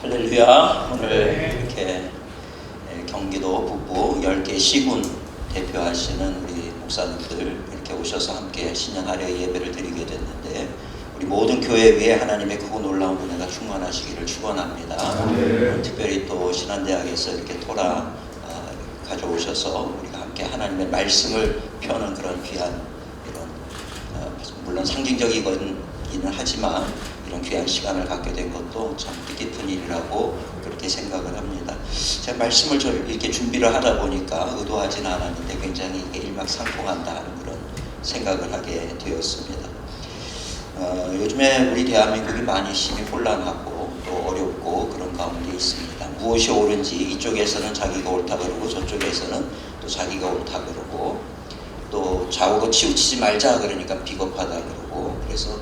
할렐루야. 오늘 이렇게 경기도 북부 10개 시군 대표하시는 우리 목사님들 이렇게 오셔서 함께 신년하려 예배를 드리게 됐는데, 우리 모든 교회 위에 하나님의 크고 놀라운 은혜가 충만하시기를 축원합니다. 특별히 또 신한대학에서 이렇게 토라 가져오셔서 우리가 함께 하나님의 말씀을 펴는 그런 귀한 이런 물론 상징적이기는 하지만 이런 귀한 시간을 갖게 된 것도 참 뜻깊은 일이라고 그렇게 생각을 합니다. 제가 말씀을 이렇게 준비를 하다 보니까 의도하지는 않았는데 굉장히 이게 일맥상통한다 하는 그런 생각을 하게 되었습니다. 요즘에 우리 대한민국이 많이 심히 혼란하고 또 어렵고 그런 가운데 있습니다. 무엇이 옳은지 이쪽에서는 자기가 옳다 그러고 저쪽에서는 또 자기가 옳다 그러고, 또 좌우로 치우치지 말자 그러니까 비겁하다 그러고, 그래서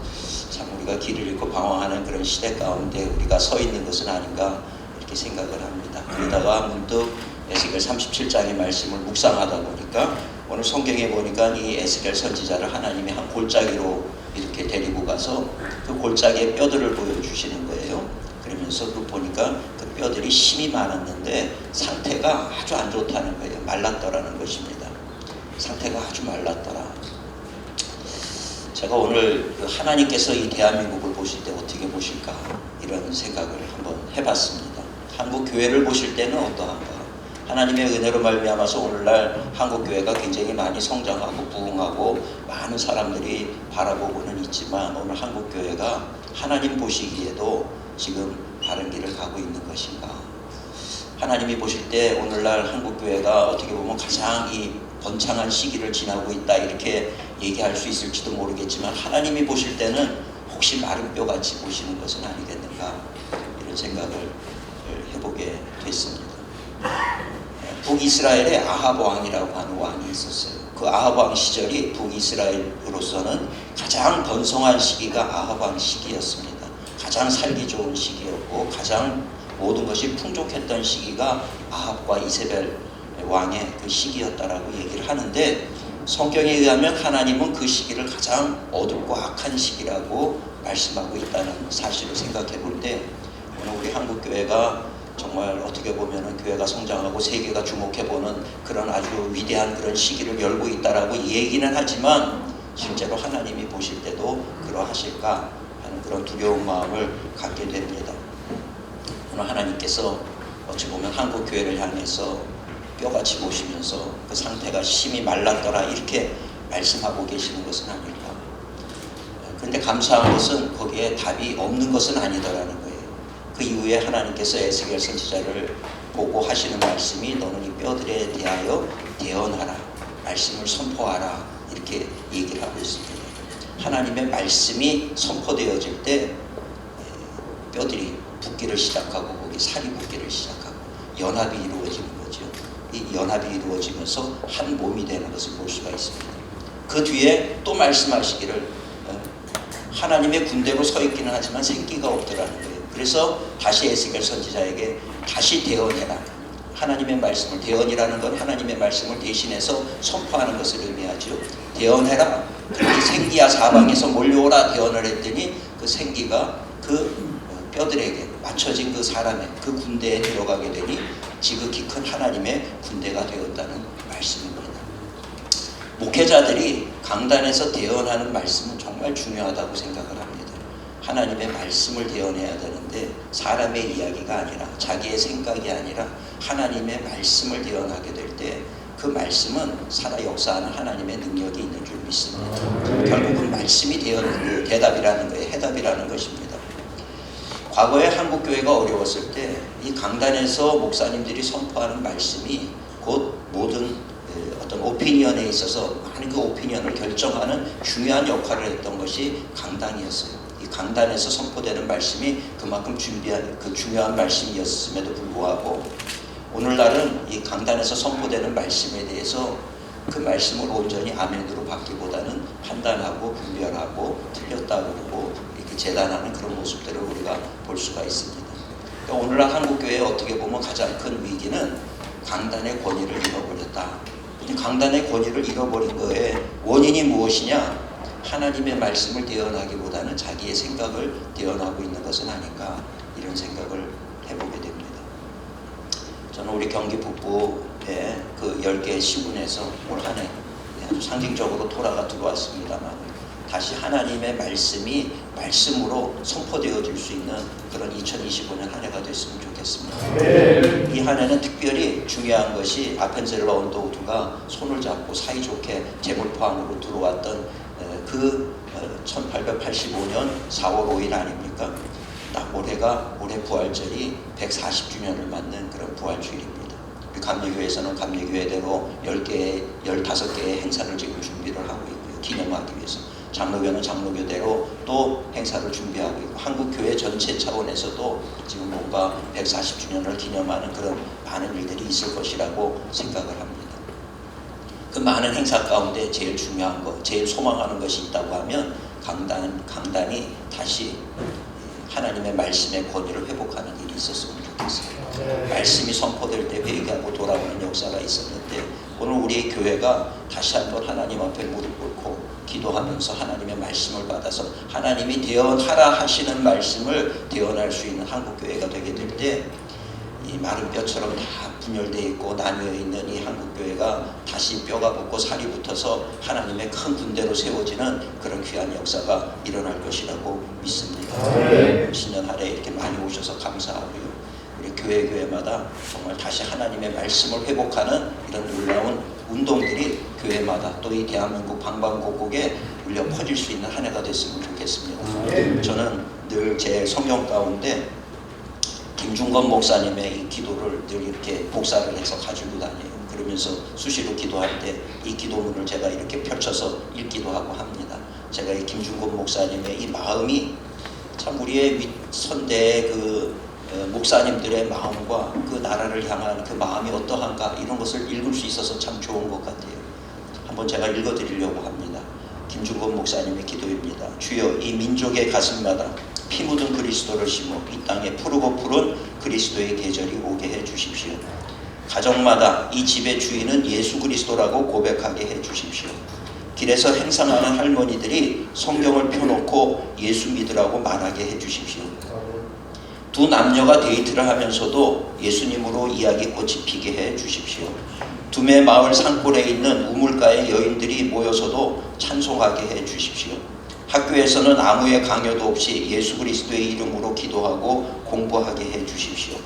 참 우리가 길을 잃고 방황하는 그런 시대 가운데 우리가 서 있는 것은 아닌가 이렇게 생각을 합니다. 그러다가 문득 에스겔 37장의 말씀을 묵상하다 보니까 오늘 성경에 보니까 이 에스겔 선지자를 하나님이 한 골짜기로 이렇게 데리고 가서 그 골짜기의 뼈들을 보여주시는 거예요. 그러면서 그 보니까 그 뼈들이 힘이 많았는데 상태가 아주 안 좋다는 거예요. 말랐더라는 것입니다. 상태가 아주 말랐더라. 제가 오늘 하나님께서 이 대한민국을 보실 때 어떻게 보실까 이런 생각을 한번 해봤습니다. 한국 교회를 보실 때는 어떠한가? 하나님의 은혜로 말미암아서 오늘날 한국 교회가 굉장히 많이 성장하고 부흥하고 많은 사람들이 바라보고는 있지만, 오늘 한국 교회가 하나님 보시기에도 지금 바른 길을 가고 있는 것인가? 하나님이 보실 때 오늘날 한국 교회가 어떻게 보면 가장 이 번창한 시기를 지나고 있다 이렇게 얘기할 수 있을지도 모르겠지만, 하나님이 보실 때는 혹시 마른 뼈같이 보시는 것은 아니겠는가 이런 생각을 해보게 됐습니다. 북이스라엘에 아합 왕이라고 하는 왕이 있었어요. 그 아합 왕 시절이 북이스라엘으로서는 가장 번성한 시기가 아합 왕 시기였습니다. 가장 살기 좋은 시기였고 가장 모든 것이 풍족했던 시기가 아합과 이세벨 왕의 그 시기였다라고 얘기를 하는데, 성경에 의하면 하나님은 그 시기를 가장 어둡고 악한 시기라고 말씀하고 있다는 사실을 생각해 볼 때, 오늘 우리 한국 교회가 정말 어떻게 보면은 교회가 성장하고 세계가 주목해보는 그런 아주 위대한 그런 시기를 열고 있다라고 얘기는 하지만, 실제로 하나님이 보실 때도 그러하실까 하는 그런 두려운 마음을 갖게 됩니다. 오늘 하나님께서 어찌 보면 한국 교회를 향해서 뼈같이 보시면서 그 상태가 심히 말랐더라 이렇게 말씀하고 계시는 것은 아닐까. 그런데 감사한 것은 거기에 답이 없는 것은 아니더라는 거예요. 그 이후에 하나님께서 에스겔 선지자를 보고 하시는 말씀이 너는 이 뼈들에 대하여 대언하라, 말씀을 선포하라 이렇게 얘기를 하고 있습니다. 하나님의 말씀이 선포되어질 때 뼈들이 붓기를 시작하고 거기 살이 붓기를 시작하고 연합이 이루어지는 거죠. 이 연합이 이루어지면서 한 몸이 되는 것을 볼 수가 있습니다. 그 뒤에 또 말씀하시기를 하나님의 군대로 서 있기는 하지만 생기가 없더라는 거예요. 그래서 다시 에스겔 선지자에게 다시 대언해라. 하나님의 말씀을, 대언이라는 건 하나님의 말씀을 대신해서 선포하는 것을 의미하죠. 대언해라. 그렇게 생기야 사방에서 몰려오라 대언을 했더니 그 생기가 그 뼈들에게 맞춰진 그 사람의 그 군대에 들어가게 되니 지극히 큰 하나님의 군대가 되었다는 말씀입니다. 목회자들이 강단에서 대언하는 말씀은 정말 중요하다고 생각을 합니다. 하나님의 말씀을 대언해야 되는데 사람의 이야기가 아니라 자기의 생각이 아니라 하나님의 말씀을 대언하게 될 때 그 말씀은 살아 역사하는 하나님의 능력이 있는 줄 믿습니다. 결국은 말씀이 대답이라는 거예요. 해답이라는 것입니다. 과거에 한국 교회가 어려웠을 때 이 강단에서 목사님들이 선포하는 말씀이 곧 모든 어떤 오피니언에 있어서 많은 그 오피니언을 결정하는 중요한 역할을 했던 것이 강단이었어요. 이 강단에서 선포되는 말씀이 그만큼 중요한 말씀이었음에도 불구하고, 오늘날은 이 강단에서 선포되는 말씀에 대해서 그 말씀을 온전히 아멘으로 받기보다는 판단하고 분별하고 틀렸다고 그러고 이렇게 재단하는 그런 모습들을 우리가 볼 수가 있습니다. 그러니까 오늘날 한국교회에 어떻게 보면 가장 큰 위기는 강단의 권위를 잃어버렸다. 강단의 권위를 잃어버린 거에 원인이 무엇이냐? 하나님의 말씀을 대언하기보다는 자기의 생각을 대언하고 있는 것은 아닌가 이런 생각을 해보게 됩니다. 저는 우리 경기 북부에 그 10개의 시군에서 올 한 해 아주 상징적으로 토라가 들어왔습니다만 다시 하나님의 말씀이 말씀으로 선포되어질 수 있는 그런 2025년 한 해가 됐으면 좋겠습니다. 이 한 해는 특별히 중요한 것이 아펜젤러 언더우드가 손을 잡고 사이좋게 재물포 안으로 들어왔던 그 1885년 4월 5일 아닙니까? 딱 올해 부활절이 140주년을 맞는 그런 부활주일입니다. 우리 감리교회에서는 감리교회대로 15개의 행사를 지금 준비를 하고 있고요. 기념하기 위해서. 장로교는 장로교대로 또 행사를 준비하고 있고, 한국교회 전체 차원에서도 지금 뭔가 140주년을 기념하는 그런 많은 일들이 있을 것이라고 생각을 합니다. 그 많은 행사 가운데 제일 중요한 것, 제일 소망하는 것이 있다고 하면 강단이 다시 하나님의 말씀의 권위를 회복하는 일이 있었으면 좋겠어요. 말씀이 선포될 때 회개하고 돌아오는 역사가 있었는데, 오늘 우리 교회가 다시 한번 하나님 앞에 무릎 꿇고 기도하면서 하나님의 말씀을 받아서 하나님이 대언하라 하시는 말씀을 대언할 수 있는 한국교회가 되게 될 때, 이 마른 뼈처럼 다 분열되어 있고 나뉘어 있는 이 한국교회가 다시 뼈가 붙고 살이 붙어서 하나님의 큰 군대로 세워지는 그런 귀한 역사가 일어날 것이라고 믿습니다. 신년 한 해 이렇게 많이 오셔서 감사하고요. 우리 교회마다 정말 다시 하나님의 말씀을 회복하는 이런 놀라운 운동들이 교회마다 또 이 대한민국 방방곡곡에 울려 퍼질 수 있는 한 해가 됐으면 좋겠습니다. 저는 늘 제 성경 가운데 김중건 목사님의 이 기도를 늘 이렇게 복사를 해서 가지고 다녀요. 그러면서 수시로 기도할 때 이 기도문을 제가 이렇게 펼쳐서 읽기도 하고 합니다. 제가 이 김중건 목사님의 이 마음이 참 우리의 선대의 그 목사님들의 마음과 그 나라를 향한 그 마음이 어떠한가, 이런 것을 읽을 수 있어서 참 좋은 것 같아요. 한번 제가 읽어드리려고 합니다. 김중건 목사님의 기도입니다. 주여, 이 민족의 가슴마다 피 묻은 그리스도를 심어 이 땅에 푸르고 푸른 그리스도의 계절이 오게 해 주십시오. 가정마다 이 집의 주인은 예수 그리스도라고 고백하게 해 주십시오. 길에서 행상하는 할머니들이 성경을 펴놓고 예수 믿으라고 말하게 해 주십시오. 두 남녀가 데이트를 하면서도 예수님으로 이야기꽃이 피게 해 주십시오. 두메 마을 산골에 있는 우물가의 여인들이 모여서도 찬송하게 해 주십시오. 학교에서는 아무의 강요도 없이 예수 그리스도의 이름으로 기도하고 공부하게 해 주십시오.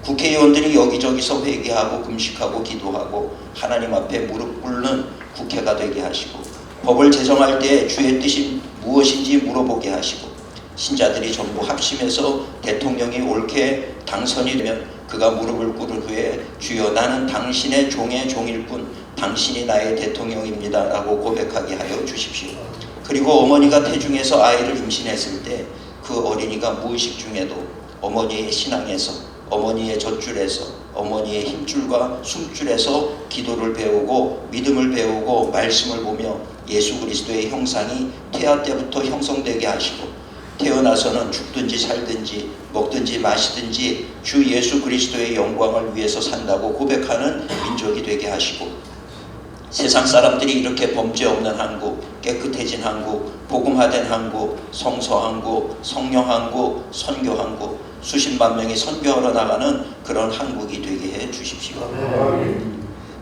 국회의원들이 여기저기서 회개하고 금식하고 기도하고 하나님 앞에 무릎 꿇는 국회가 되게 하시고, 법을 제정할 때 주의 뜻이 무엇인지 물어보게 하시고, 신자들이 전부 합심해서 대통령이 옳게 당선이 되면 그가 무릎을 꿇은 후에 주여, 나는 당신의 종의 종일 뿐 당신이 나의 대통령입니다 라고 고백하게 하여 주십시오. 그리고 어머니가 태중에서 아이를 임신했을 때 그 어린이가 무의식 중에도 어머니의 신앙에서, 어머니의 젖줄에서, 어머니의 힘줄과 숨줄에서 기도를 배우고 믿음을 배우고 말씀을 보며 예수 그리스도의 형상이 태아 때부터 형성되게 하시고, 태어나서는 죽든지 살든지 먹든지 마시든지 주 예수 그리스도의 영광을 위해서 산다고 고백하는 민족이 되게 하시고, 세상 사람들이 이렇게 범죄 없는 한국, 깨끗해진 한국, 복음화된 한국, 성서 한국, 성령 한국, 선교 한국, 수십만 명이 선교하러 나가는 그런 한국이 되게 해 주십시오.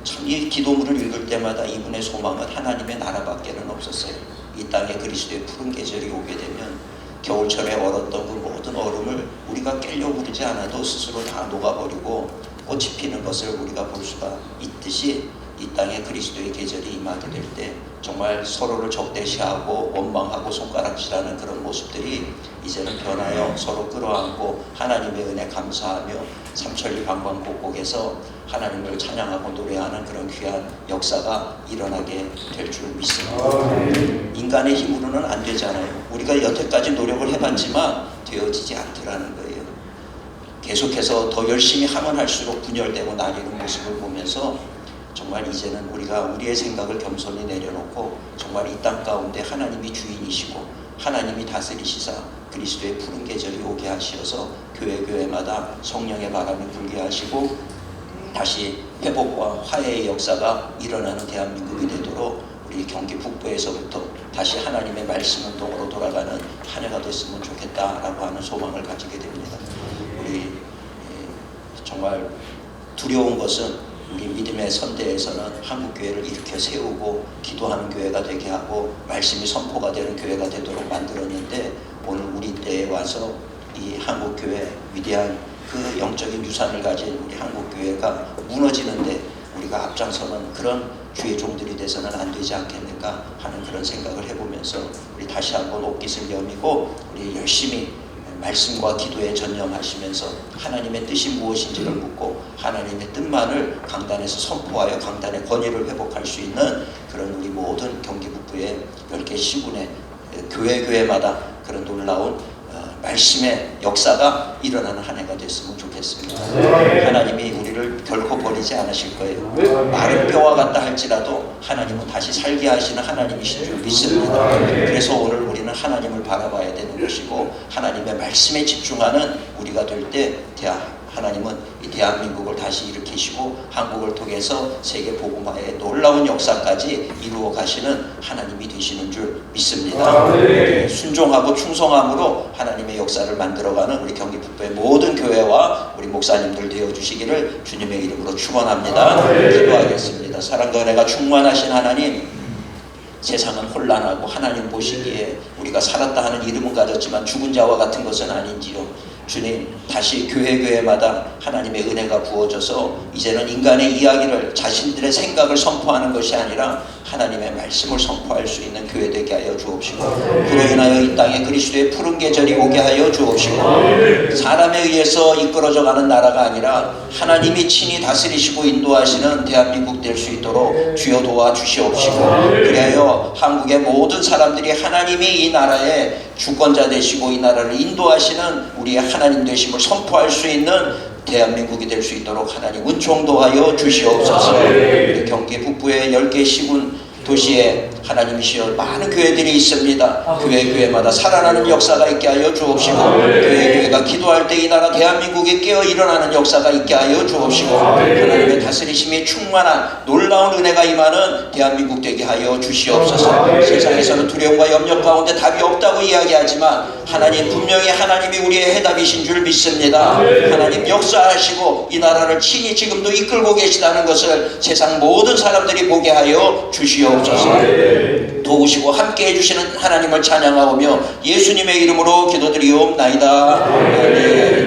참 이 기도문을 읽을 때마다 이분의 소망은 하나님의 나라밖에는 없었어요. 이 땅에 그리스도의 푸른 계절이 오게 되면 겨울철에 얼었던 그 모든 얼음을 우리가 깨려고 그러지 않아도 스스로 다 녹아버리고 꽃이 피는 것을 우리가 볼 수가 있듯이, 이 땅에 그리스도의 계절이 임하게 될 때 정말 서로를 적대시하고 원망하고 손가락질하는 그런 모습들이 이제는 변하여 서로 끌어안고 하나님의 은혜 감사하며 삼천리 방방곡곡에서 하나님을 찬양하고 노래하는 그런 귀한 역사가 일어나게 될 줄 믿습니다. 인간의 힘으로는 안 되잖아요. 우리가 여태까지 노력을 해봤지만 되어지지 않더라는 거예요. 계속해서 더 열심히 하면 할수록 분열되고 나뉘는 모습을 보면서 정말 이제는 우리가 우리의 생각을 겸손히 내려놓고 정말 이 땅 가운데 하나님이 주인이시고 하나님이 다스리시사 그리스도의 푸른 계절이 오게 하시어서 교회마다 성령의 바람이 불게 하시고 다시 회복과 화해의 역사가 일어나는 대한민국이 되도록 우리 경기 북부에서부터 다시 하나님의 말씀 운동으로 돌아가는 한 해가 됐으면 좋겠다라고 하는 소망을 가지게 됩니다. 우리 두려운 것은 우리 믿음의 선대에서는 한국교회를 일으켜 세우고 기도하는 교회가 되게 하고 말씀이 선포가 되는 교회가 되도록 만들었는데, 오늘 우리 때에 와서 이 한국교회 위대한 그 영적인 유산을 가진 우리 한국교회가 무너지는데 우리가 앞장서는 그런 주의 종들이 돼서는 안 되지 않겠는가 하는 그런 생각을 해보면서 우리 다시 한번 옷깃을 여미고 우리 열심히 말씀과 기도에 전념하시면서 하나님의 뜻이 무엇인지를 묻고 하나님의 뜻만을 강단에서 선포하여 강단의 권위를 회복할 수 있는 그런 우리 모든 경기북부의 10개 시군의 교회마다 그런 놀라운 말씀의 역사가 일어나는 한 해가 됐으면 좋겠습니다. 하나님이 우리를 결코 버리지 않으실 거예요. 마른 뼈와 같다 할지라도 하나님은 다시 살게 하시는 하나님이신 줄 믿습니다. 그래서 오늘 우리는 하나님을 바라봐야 되는 것이고 하나님의 말씀에 집중하는 우리가 될 때 하나님은 이 대한민국을 다시 일으키시고 한국을 통해서 세계 복음화의 놀라운 역사까지 이루어 가시는 하나님이 되시는 줄 믿습니다. 순종하고 충성함으로 하나님의 역사를 만들어가는 우리 경기북부의 모든 교회와 우리 목사님들 되어주시기를 주님의 이름으로 축원합니다. 기도하겠습니다. 사랑과 은혜가 충만하신 하나님, 세상은 혼란하고 하나님 보시기에 우리가 살았다 하는 이름은 가졌지만 죽은 자와 같은 것은 아닌지요. 주님, 다시 교회마다 하나님의 은혜가 부어져서 이제는 인간의 이야기를 자신들의 생각을 선포하는 것이 아니라 하나님의 말씀을 선포할 수 있는 교회 되게 하여 주옵시고, 그로 인하여 이 땅에 그리스도의 푸른 계절이 오게 하여 주옵시고, 사람에 의해서 이끌어져 가는 나라가 아니라 하나님이 친히 다스리시고 인도하시는 대한민국 될 수 있도록 주여 도와주시옵시고, 그리하여 한국의 모든 사람들이 하나님이 이 나라의 주권자 되시고 이 나라를 인도하시는 우리의 하나님 되심을 선포할 수 있는 대한민국이 될 수 있도록 하나님 은총도하여 주시옵소서. 우리 경기 북부의 10개 시군 도시에 하나님이시여 많은 교회들이 있습니다. 교회마다 살아나는 역사가 있게 하여 주옵시고, 교회가 기도할 때 이 나라 대한민국에 깨어 일어나는 역사가 있게 하여 주옵시고, 하나님의 다스리심이 충만한 놀라운 은혜가 임하는 대한민국 되게 하여 주시옵소서. 세상에서는 두려움과 염려 가운데 답이 없다고 이야기하지만 하나님, 분명히 하나님이 우리의 해답이신 줄 믿습니다. 하나님 역사하시고 이 나라를 친히 지금도 이끌고 계시다는 것을 세상 모든 사람들이 보게 하여 주시옵소서. 도우시고 함께 해주시는 하나님을 찬양하오며 예수님의 이름으로 기도드리옵나이다. 아멘.